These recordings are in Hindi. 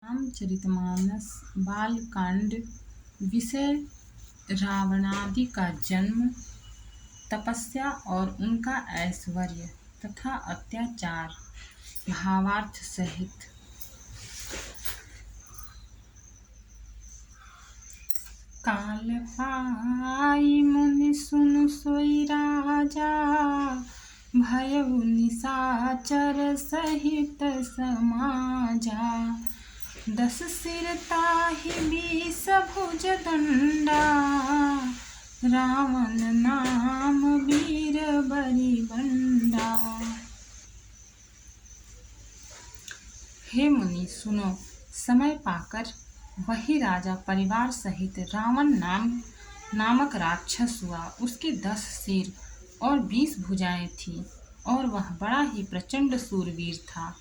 रामचरितमानस बालकांड। विषय रावणादि का जन्म, तपस्या और उनका ऐश्वर्य तथा अत्याचार। भावार्थ सहित। काल पाई मुनि सुनु सोई राजा, भयउ निशाचर सहित समाजा। 10 सिर ताहि 20 भुज दंडा, रावण नाम वीर बरिबंडा। हे मुनि सुनो, समय पाकर वही राजा परिवार सहित रावण नामक राक्षस हुआ। उसके 10 सिर और 20 भुजाएं थीं और वह बड़ा ही प्रचंड शूरवीर था।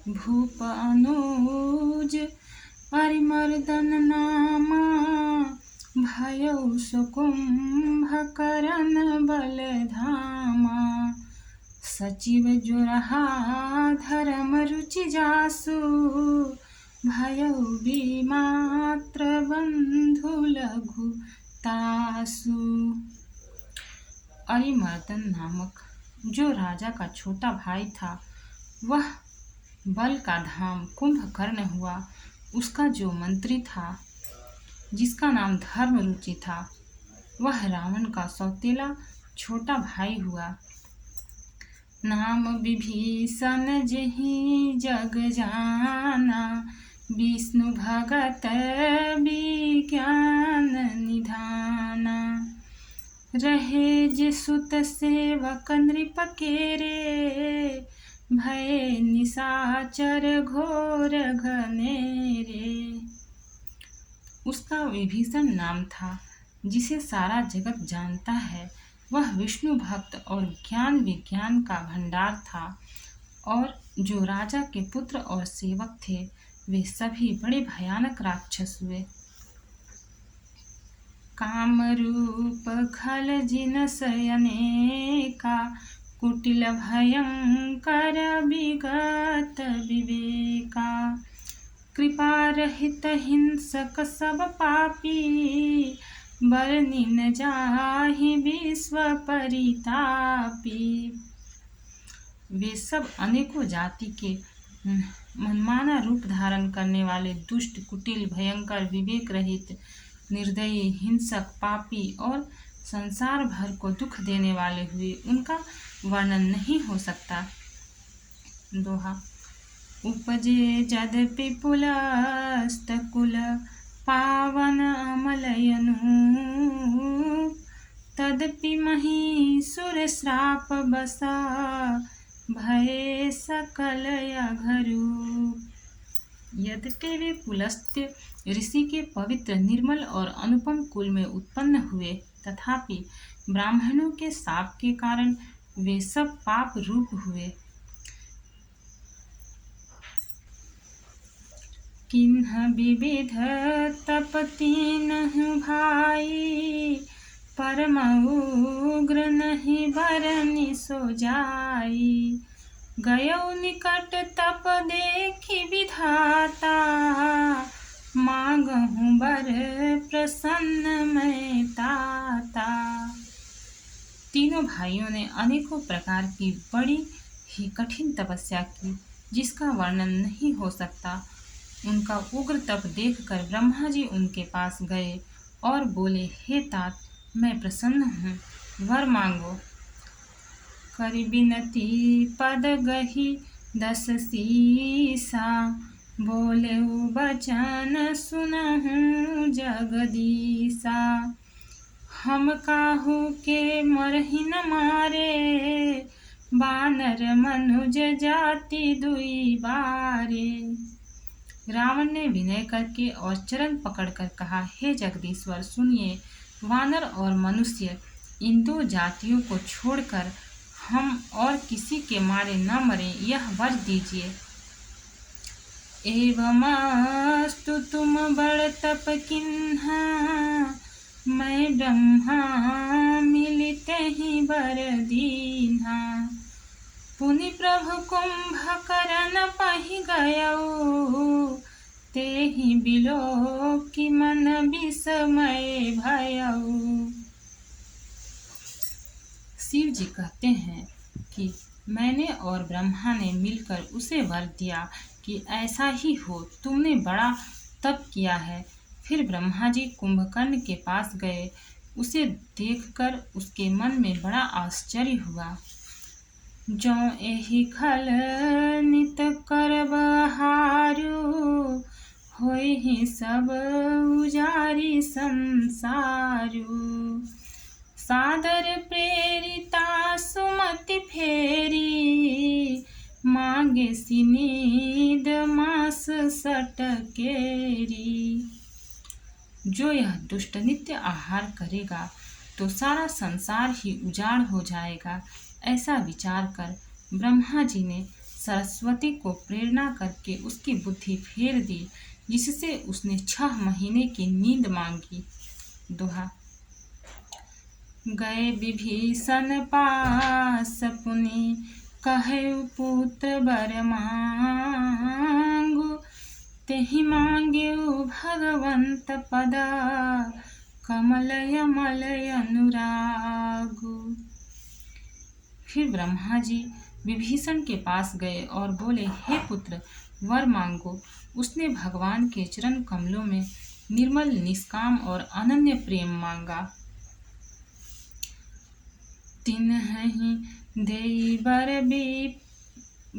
भूप अनुज अरिमर्दन नामा, भयउ कुंभकर्ण बलधामा। सचिव जोरहा धर्म रुचि जासु, भयउ विमात्र बंधु लघु तासु। अरिमर्दन नामक जो राजा का छोटा भाई था, वह बल का धाम कुंभकर्ण हुआ। उसका जो मंत्री था, जिसका नाम धर्मरुचि था, वह रावण का सौतेला छोटा भाई हुआ। नाम विभीषण जेहि जग जाना, विष्णु भगत विज्ञान निधाना। रहे जे सुत सेवक नृप केरे, भय निशाचर घोर घनेरे। उसका विभीषण नाम था, जिसे सारा जगत जानता है। वह विष्णु भक्त और ज्ञान विज्ञान का भंडार था। और जो राजा के पुत्र और सेवक थे, वे सभी बड़े भयानक राक्षस हुए। काम रूप खल जिनस अनेका, कुटिल भयंकर विगत विवेका। कृपा रहित हिंसक सब पापी, बरनि न जाहि विश्व परितापी। वे सब अनेकों जाति के मनमाना रूप धारण करने वाले दुष्ट, कुटिल, भयंकर, विवेक रहित, निर्दयी, हिंसक, पापी और संसार भर को दुख देने वाले हुए। उनका वर्णन नहीं हो सकता। दोहा। उपजे जदपि पुलस्त कुल, पावन अमलयनु, तदपि महिषुर श्राप बसा, भये सकल अघरू। यद्यपि वे पुलस्त्य ऋषि के पवित्र, निर्मल और अनुपम कुल में उत्पन्न हुए, तथापि ब्राह्मणों के शाप के कारण वे सब पाप रूप हुए। किन्ह विविध तप तीनहु भाई, परम उग्र नहीं बरनि सो जाई। गयौ निकट तप देखि विधाता, मांगहु बर प्रसन्न मैं ताता। तीनों भाइयों ने अनेकों प्रकार की बड़ी ही कठिन तपस्या की, जिसका वर्णन नहीं हो सकता। उनका उग्र तप देखकर ब्रह्मा जी उनके पास गए और बोले, हे तात, मैं प्रसन्न हूँ, वर मांगो। करि बिनती पद गही 10 सीसा, बोलेउ बचन सुनहु जगदीसा। हम काहू के मरहि न मारे, बानर मनुज जाति दुई बारे। रावण ने विनय करके और चरण पकड़कर कहा, हे जगदीश्वर, सुनिए, वानर और मनुष्य, इन 2 जातियों को छोड़कर हम और किसी के मारे न मरें, यह वर दीजिए। एवमस्तु तुम बड़ तप किन्हा, मैं ब्रह्मा मिलिते ही वर दीन्हा। पुनि प्रभु कुंभकर्ण पहि गयौ, तेहि बिलो की मन विस्मय भयउ। शिव जी कहते हैं कि मैंने और ब्रह्मा ने मिलकर उसे वर दिया कि ऐसा ही हो, तुमने बड़ा तप किया है। फिर ब्रह्मा जी कुंभकर्ण के पास गए। उसे देखकर उसके मन में बड़ा आश्चर्य हुआ। जो एहि खल नित करब हारु, होई सब उजारी संसारु। सादर प्रेरिता सुमति फेरी, मांगे सिनीद मास सटकेरी। जो यह दुष्ट नित्य आहार करेगा तो सारा संसार ही उजाड़ हो जाएगा। ऐसा विचार कर ब्रह्मा जी ने सरस्वती को प्रेरणा करके उसकी बुद्धि फेर दी, जिससे उसने 6 महीने की नींद मांगी। दोहा। गए विभीषण पास पुनि, कहु पुत्र वर मांगु। तेहि मांग्यु भगवंत पद, कमल यमल अनुरागु। फिर ब्रह्मा जी विभीषण के पास गए और बोले, हे पुत्र, वर मांगो। उसने भगवान के चरण कमलों में निर्मल, निष्काम और अनन्य प्रेम मांगा। तिन्हि देई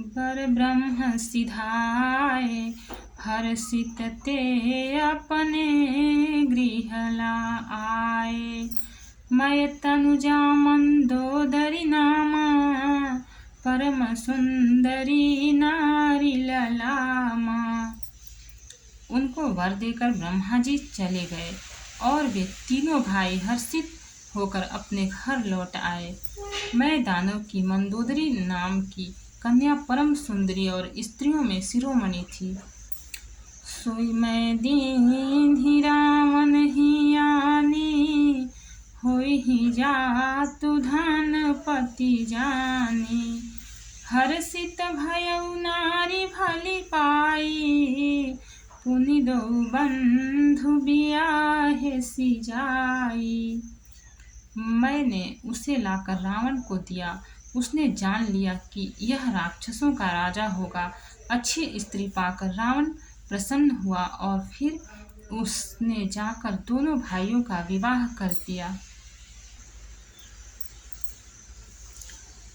बर ब्रह्म सिधाए, हर्षित ते अपने गृह आए। मय तनुजा मंदोदरी नामा, परम सुंदरी नारी ललामा। उनको वर देकर ब्रह्मा जी चले गए और वे तीनों भाई हर्षित होकर अपने घर लौट आए। मैं दानव की मंदोदरी नाम की कन्या परम सुंदरी और स्त्रियों में शिरोमणि थी। सोई मैं दीन्ही रावण ही आनी, होई ही जातु धन पति जानी। हर्षित भयउ नारी भली पाई, पुनि दो बंधु बियाहे सिजाई। मैंने उसे लाकर रावण को दिया। उसने जान लिया कि यह राक्षसों का राजा होगा। अच्छी स्त्री पाकर रावण प्रसन्न हुआ और फिर उसने जाकर दोनों भाइयों का विवाह कर दिया।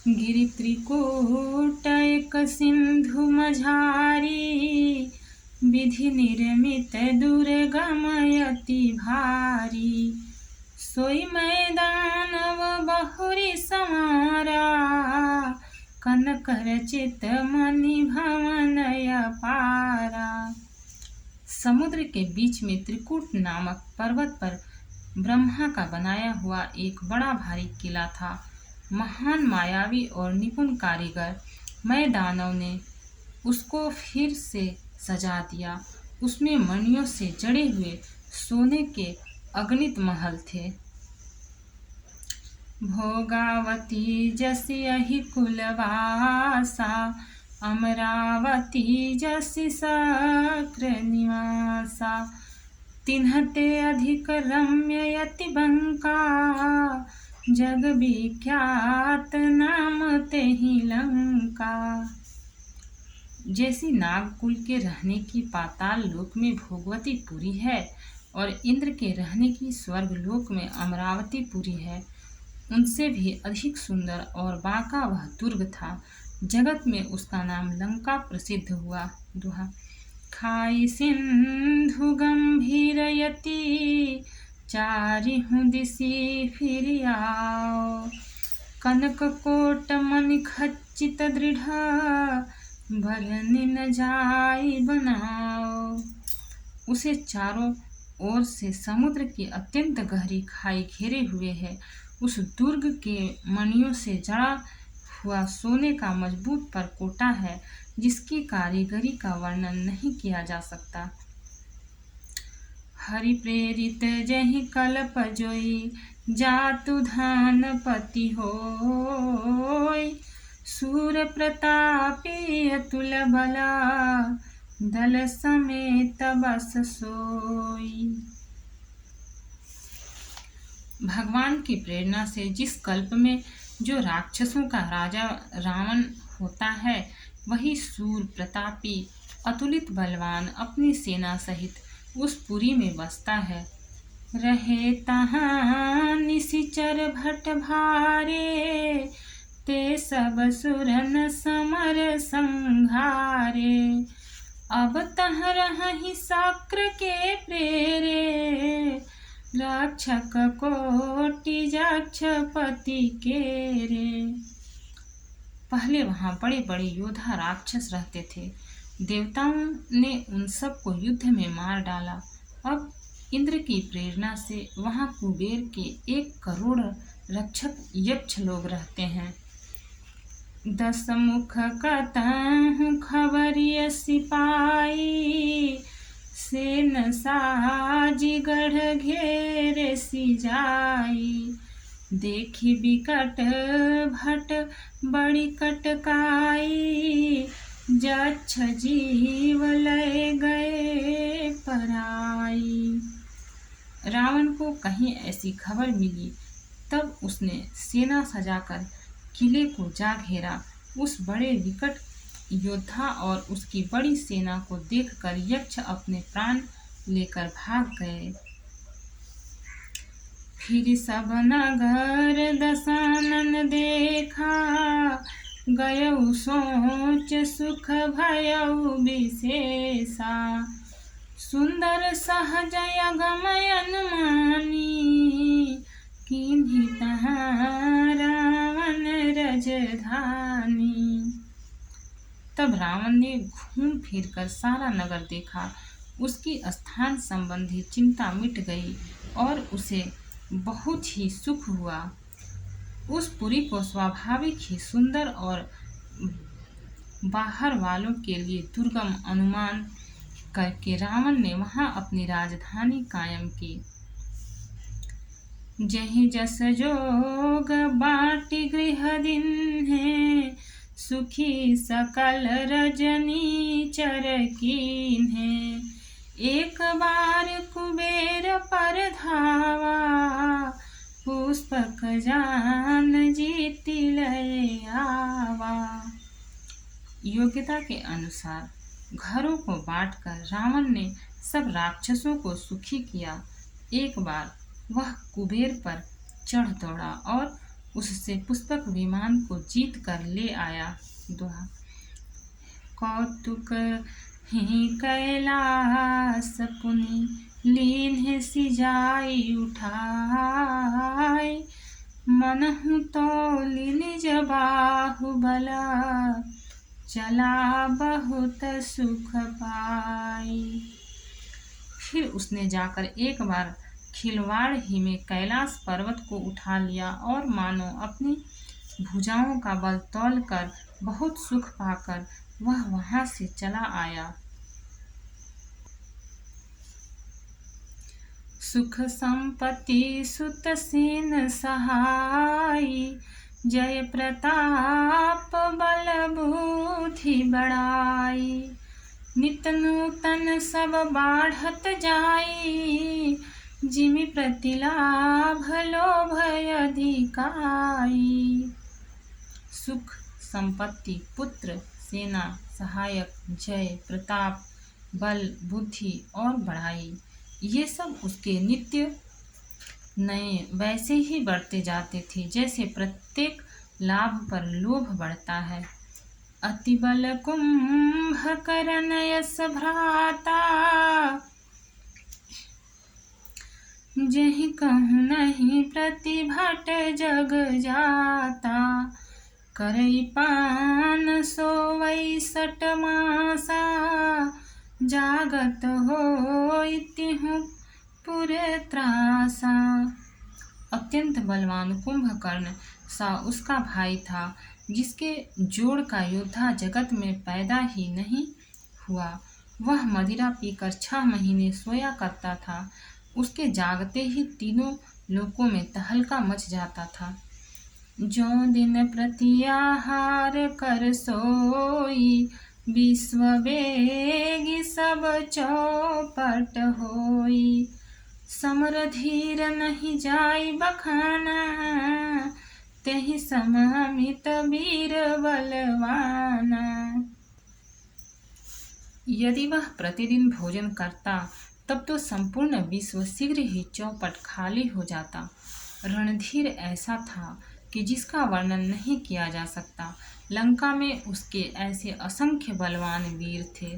गिरि त्रिकूट एक सिंधु मझारी, विधि निर्मित दुर्गम अति भारी। सोई मैदानव बहुरी समारा, कनक रचित मणि भवन अपारा। समुद्र के बीच में त्रिकूट नामक पर्वत पर ब्रह्मा का बनाया हुआ एक बड़ा भारी किला था। महान मायावी और निपुण कारीगर मैं दानव ने उसको फिर से सजा दिया। उसमें मणियों से जड़े हुए सोने के अगणित महल थे। भोगावती जसि अहि कुलवासा, अमरावती जसि शक्र निवासा। तिन्हते अधिक रम्य यति बंका, जग विख्यात नाम तेहि लंका। जैसी नागकुल के रहने की पाताल लोक में भोगवती पुरी है और इंद्र के रहने की स्वर्ग लोक में अमरावती पुरी है, उनसे भी अधिक सुंदर और बांका वह दुर्ग था। जगत में उसका नाम लंका प्रसिद्ध हुआ। दोहा। खाई सिंधु गंभीर यति, चारिहु दिशि फिर आओ। कनक कोट मणि खच्चित दृढ़, भरनि न जाई बनाओ। उसे चारों ओर से समुद्र की अत्यंत गहरी खाई घेरे हुए है। उस दुर्ग के मणियों से जड़ा हुआ सोने का मजबूत परकोटा है, जिसकी कारीगरी का वर्णन नहीं किया जा सकता। हरि प्रेरित जहि कल्प जोई, जातु धन पति होय। सूर प्रतापी अतुल बला, दल समेत बस सोई। भगवान की प्रेरणा से जिस कल्प में जो राक्षसों का राजा रावण होता है, वही शूर प्रतापी अतुलित बलवान अपनी सेना सहित उस पुरी में बसता है। रहे तहाँ निशिचर भट भारे, ते सब सुरन समर संघारे। अब तह रहि शक्र के प्रेरे, रक्षक कोटि जक्ष पति के रे। पहले वहां बड़े बड़े योद्धा राक्षस रहते थे। देवताओं ने उन सब को युद्ध में मार डाला। अब इंद्र की प्रेरणा से वहां कुबेर के 1 करोड़ रक्षक यक्ष लोग रहते हैं। 10 मुख कतहु खबरिय सिपाही, सेन साजी गढ़ घेरे सिजाई। देखी बिकट भट बड़ी कटकाई, जक्ष जीव लय गए पराई। रावण को कहीं ऐसी खबर मिली, तब उसने सेना सजाकर किले को जा घेरा। उस बड़े विकट योद्धा और उसकी बड़ी सेना को देखकर यक्ष अपने प्राण लेकर भाग गए। फिर सब नगर दशानन देखा, गयउ सोच सुख भयउ विशेषा। सुंदर सहज अगमय अनुमानी, किन्हीं तहाँ रावण रजधानी। तब रावण ने घूम फिर कर सारा नगर देखा। उसकी स्थान संबंधी चिंता मिट गई और उसे बहुत ही सुख हुआ। उस पुरी को स्वाभाविक ही सुंदर और बाहर वालों के लिए दुर्गम अनुमान करके रावण ने वहां अपनी राजधानी कायम की। जहि जस जोग बाटी गृह दिन है, सुखी सकल रजनी चर कीन्हे। एक बार कुबेर पर धावा, पुष्पक जान जीति लय आवा। योग्यता के अनुसार घरों को बांटकर रावण ने सब राक्षसों को सुखी किया। एक बार वह कुबेर पर चढ़ दौड़ा और उससे पुष्पक विमान को जीत कर ले आया। दोहा। कौतुक ही कैलास पुनि, लीन्ह सिजाई उठाई। मनहु तौलि निज बाहुबला, चला बहुत सुख पाई। फिर उसने जाकर एक बार खिलवाड़ ही में कैलाश पर्वत को उठा लिया और मानो अपनी भुजाओं का बल तौल कर बहुत सुख पाकर वह वहां से चला आया। सुख संपत्ति सुत सेन सहाई, जय प्रताप बल बुद्धि बड़ाई। नित नूतन सब बाढ़त जाई, जिमि प्रतिलाभ लोभ अधिकाई। सुख संपत्ति पुत्र सेना सहायक जय प्रताप बल बुद्धि और बढ़ाई, ये सब उसके नित्य नए वैसे ही बढ़ते जाते थे जैसे प्रत्येक लाभ पर लोभ बढ़ता है। अति बल कुंभकर्ण यश भ्राता, जहि कहूँ नहीं प्रतिभट जग जाता। करई पान सोवई 60 मासा, जागत होई तिहु पुरे त्रासा। अत्यंत बलवान कुंभकर्ण सा उसका भाई था, जिसके जोड़ का योद्धा जगत में पैदा ही नहीं हुआ। वह मदिरा पीकर 6 महीने सोया करता था। उसके जागते ही तीनों लोकों में तहलका मच जाता था। जो दिन प्रति आहार कर सोई, विश्व बेगी सब चौपट होई, समर धीर नहीं जाई बखाना, तेहि सम अमित वीर बलवाना। यदि वह प्रतिदिन भोजन करता तब तो संपूर्ण विश्व शीघ्र ही चौपट खाली हो जाता। रणधीर ऐसा था कि जिसका वर्णन नहीं किया जा सकता। लंका में उसके ऐसे असंख्य बलवान वीर थे।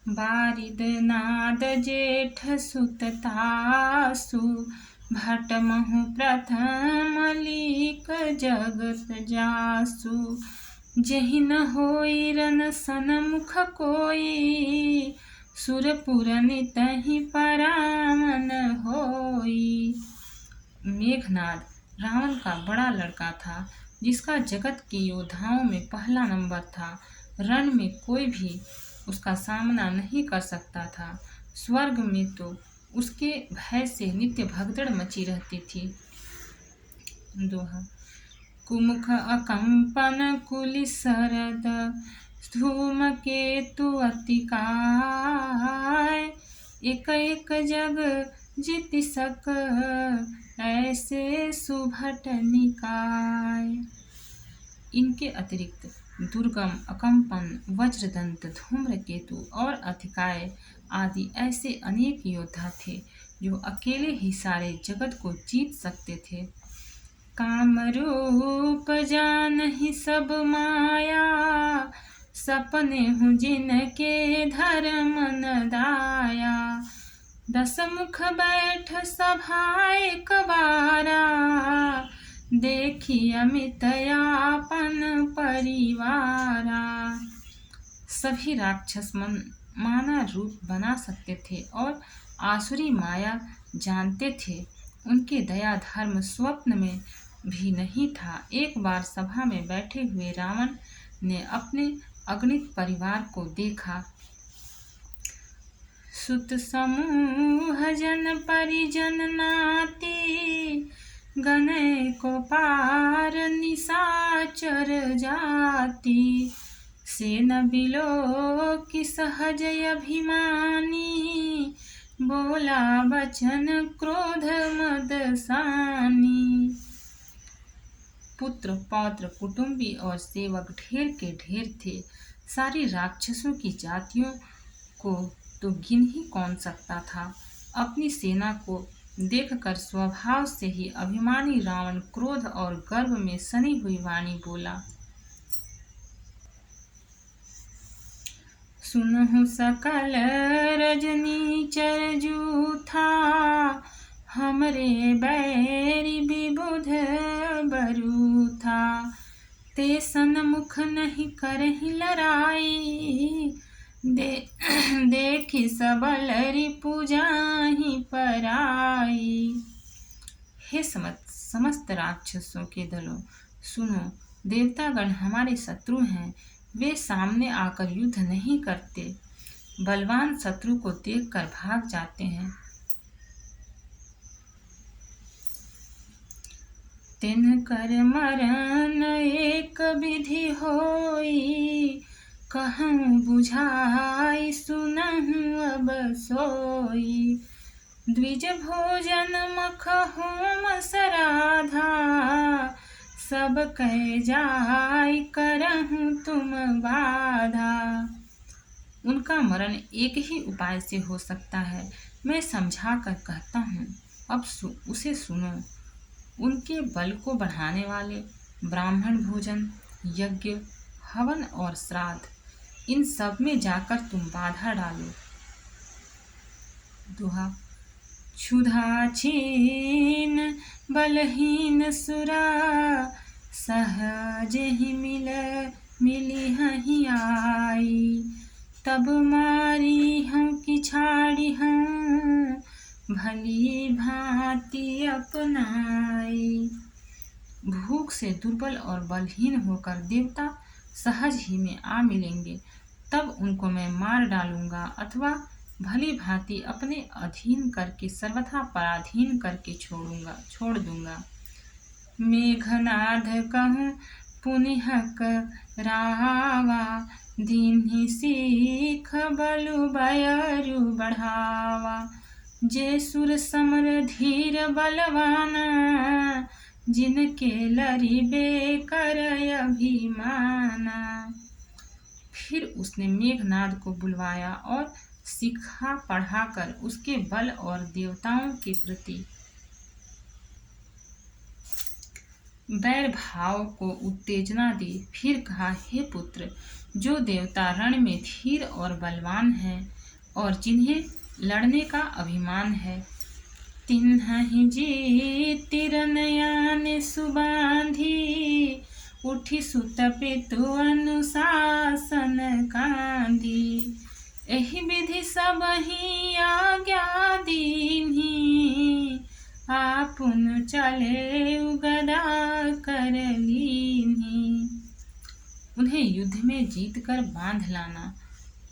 बारिद नाद जेठ सुत तासु, भट महु प्रथम लीक जगत जासु, जहि न होई रन सनमुख कोई, सुरपुर नितहि परामन होई। मेघनाद रावण का बड़ा लड़का था, जिसका जगत के योद्धाओं में पहला नंबर था। रण में कोई भी उसका सामना नहीं कर सकता था। स्वर्ग में तो उसके भय से नित्य भगदड़ मची रहती थी। दोहा। कुमुख अकंपन कुलि सरद, धूम केतु अति काय, एक एक जग जीति सक, ऐसे सुभट निकाय। इनके अतिरिक्त दुर्गम, अकंपन, वज्रदंत, धूम्रकेतु और अतिकाय आदि ऐसे अनेक योद्धा थे जो अकेले ही सारे जगत को जीत सकते थे। कामरूप जानहि सब माया, सपने हूँ जिनके धर्म न दाया, दस मुख बैठ सभा एक बारा, देखी अमित यापन परिवारा। सभी राक्षस माना रूप बना सकते थे और आसुरी माया जानते थे। उनके दया धर्म स्वप्न में भी नहीं था। एक बार सभा में बैठे हुए रावण ने अपने अगणित परिवार को देखा। सुत समूह जन परिजन नाती, गनय को पार निशाचर जाति, सेन बिलो की सहज अभिमानी, बोला बचन क्रोध मदसानी। पुत्र पौत्र कुटुंबी और सेवक ढेर के ढेर थे। सारी राक्षसों की जातियों को तो गिन ही कौन सकता था। अपनी सेना को देखकर स्वभाव से ही अभिमानी रावण क्रोध और गर्व में सनी हुई वाणी बोला। सुनहु सकल रजनीचर जूथा, हमरे बैरी विबुध बरूथा, ते सन्मुख नहीं करहि लड़ाई, देखि सबल रिपु जाहि पराई। हे समस्त राक्षसों के दलों, सुनो, देवतागण हमारे शत्रु हैं। वे सामने आकर युद्ध नहीं करते, बलवान शत्रु को देखकर भाग जाते हैं। तिनकर मरण एक विधि होई, कहूँ बुझाई सुनहु अब सोई, द्विज भोजन मख होम सराधा, सब कह जाय करहूँ तुम बाधा। उनका मरण एक ही उपाय से हो सकता है, मैं समझा कर कहता हूँ, अब उसे सुनो। उनके बल को बढ़ाने वाले ब्राह्मण भोजन, यज्ञ, हवन और श्राद्ध, इन सब में जाकर तुम बाधा डालो। दोहा। क्षुधा छीन बलहीन सुरा, सहज ही मिली हहीं आई, तब मारी हूँ कि छाड़ी हूँ, भली भांति अपनाई। भूख से दुर्बल और बलहीन होकर देवता सहज ही में आ मिलेंगे, तब उनको मैं मार डालूंगा अथवा भली भांति अपने अधीन करके सर्वथा पराधीन करके छोड़ दूंगा। मेघनाद कहूँ पुनिह करावा, दीन्ही सीख बलु बयरु बढ़ावा। जे सुर समर धीर बलवाना, जिनके लरिबे कर अभिमाना। फिर उसने मेघनाद को बुलवाया और शिखा पढ़ाकर उसके बल और देवताओं के प्रति वैर भाव को उत्तेजना दी। फिर कहा, हे पुत्र, जो देवता रण में धीर और बलवान हैं और जिन्हें लड़ने का अभिमान है, तिन्हि जीतिरनयान सुबांधी, उठी सुत पितु अनुशासन कांदी। एहि विधि सबहि आज्ञा दीन्ही, आपुन चले गदा कर लीन्ही। उन्हें युद्ध में जीतकर बांध लाना।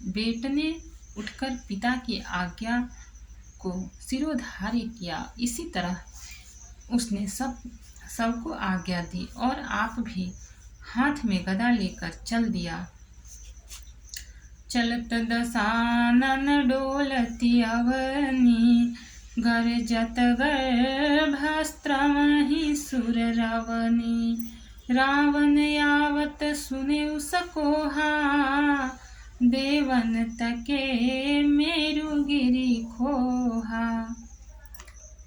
बेटने उठकर पिता की आज्ञा को सिरोधार्य किया। इसी तरह उसने सबको आज्ञा दी और आप भी हाथ में गदा लेकर चल दिया। चलत दशानन डोलती अवनी, गरजत गर्भस्त्रमहि सुर रवनी। रावण यावत सुने उसकोहा, देवन तके मेरु गिरि खोहा।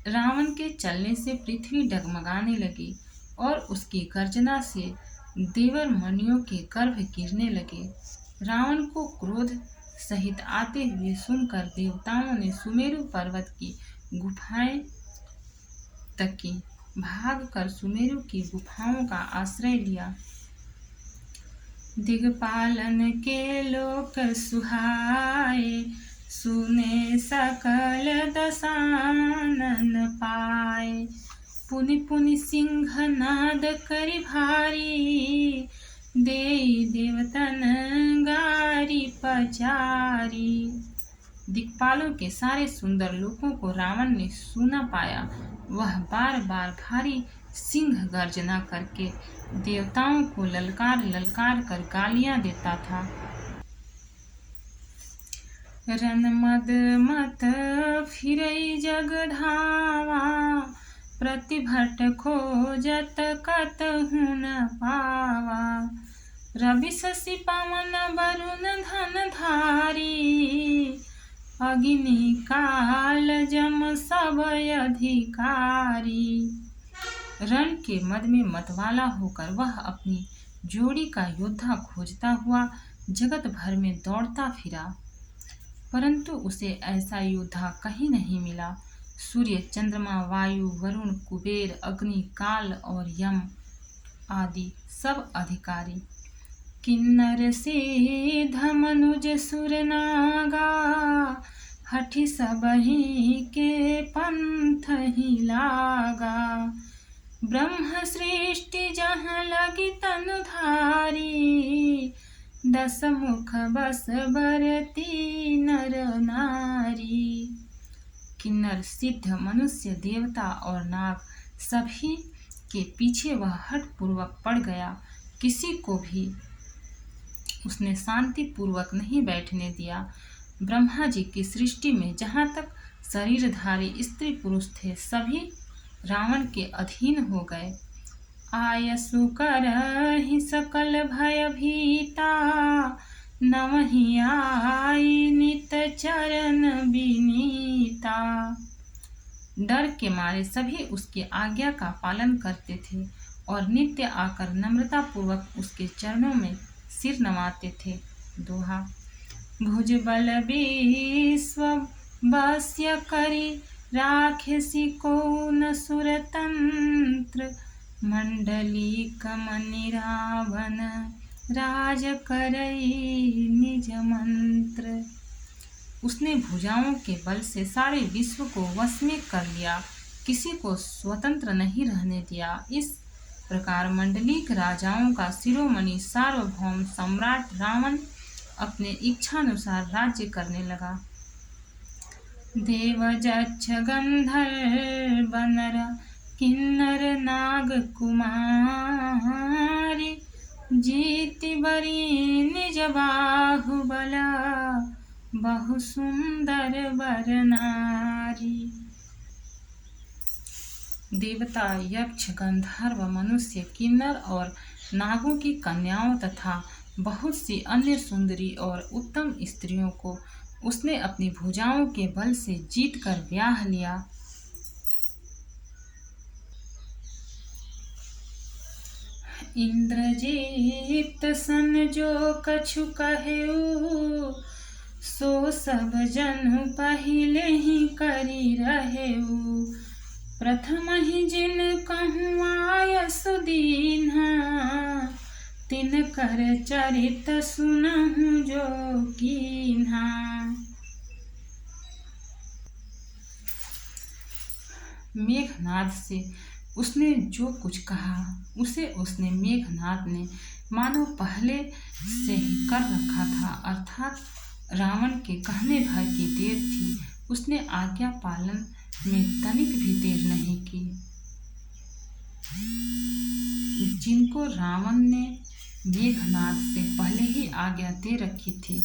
रावण के चलने से पृथ्वी डगमगाने लगी और उसकी गर्जना से देवर मणियों के गर्भ गिरने लगे। रावण को क्रोध सहित आते हुए सुनकर देवताओं ने सुमेरु पर्वत की गुफाएं तकी। भागकर सुमेरु की गुफाओं का आश्रय लिया। दिग्पालन के लोक सुहाए, सुने सकल दशानन पाए। पुनि पुनि सिंह नाद करि भारी, देई देवतन गारी पचारी। दिक्पालों के सारे सुंदर लोकों को रावण ने सुना पाया। वह बार बार भारी सिंह गर्जना करके देवताओं को ललकार ललकार कर गालियां देता था। रन मद मत फिरई जग धावा, प्रतिभट खोजत कतहु न पावा। रवि शशि पवन वरुण धन धारी, अग्नि काल जम सब अधिकारी। रण के मद में मतवाला होकर वह अपनी जोड़ी का योद्धा खोजता हुआ जगत भर में दौड़ता फिरा, परंतु उसे ऐसा योद्धा कहीं नहीं मिला। सूर्य, चंद्रमा, वायु, वरुण, कुबेर, अग्नि, काल और यम आदि सब अधिकारी, किन्नर सिद्ध मनुज सुर नागा, हठि सबहि के पंथ ही लागा। ब्रह्म सृष्टि जहाँ लगी तनुधारी, दस मुख बस बरती नर नारी। किन्नर, सिद्ध, मनुष्य, देवता और नाग सभी के पीछे वह हठ पूर्वक पड़ गया। किसी को भी उसने शांति पूर्वक नहीं बैठने दिया। ब्रह्मा जी की सृष्टि में जहाँ तक शरीरधारी स्त्री पुरुष थे, सभी रावण के अधीन हो गए। आयसु करहि सकल भय भीता, नवहि आई नित चरण विनीता। डर के मारे सभी उसकी आज्ञा का पालन करते थे और नित्य आकर नम्रता पूर्वक उसके चरणों में सिर नवाते थे। दोहा। भुज बल विश्व वश्य करी, राखेसी को न सुरतंत्र। मंडली कमनि रावण, राज करई निज मंत्र। उसने भुजाओं के बल से सारे विश्व को वश में कर लिया, किसी को स्वतंत्र नहीं रहने दिया। इस प्रकार मंडलीक राजाओं का शिरोमणि सार्वभौम सम्राट रावण अपने इच्छानुसार राज्य करने लगा। देव, जक्ष, गंधर्व, वानर, किन्नर, नाग, कुमारी, जीति बरी निज बाहुबल, बहु सुंदर बर नारी। देवता, यक्ष, गंधर्व, मनुष्य, किन्नर और नागों की कन्याओं तथा बहुत सी अन्य सुंदरी और उत्तम स्त्रियों को उसने अपनी भुजाओं के बल से जीत कर ब्याह लिया। इंद्रजीत सन जो कछु कहेऊ, सो सब जन पहिले ही करी रहेऊ। प्रथम ही जिन कहूँ आयस दीन्हा, तिन कर चरित सुनहु जो कीन्हा। मेघनाद से उसने जो कुछ कहा उसे उसने मेघनाद ने मानो पहले से ही कर रखा था, अर्थात रावण के कहने भर की देर थी। उसने आज्ञा पालन में तनिक भी देर नहीं की। जिनको रावण ने मेघनाद से पहले ही आज्ञा दे रखी थी,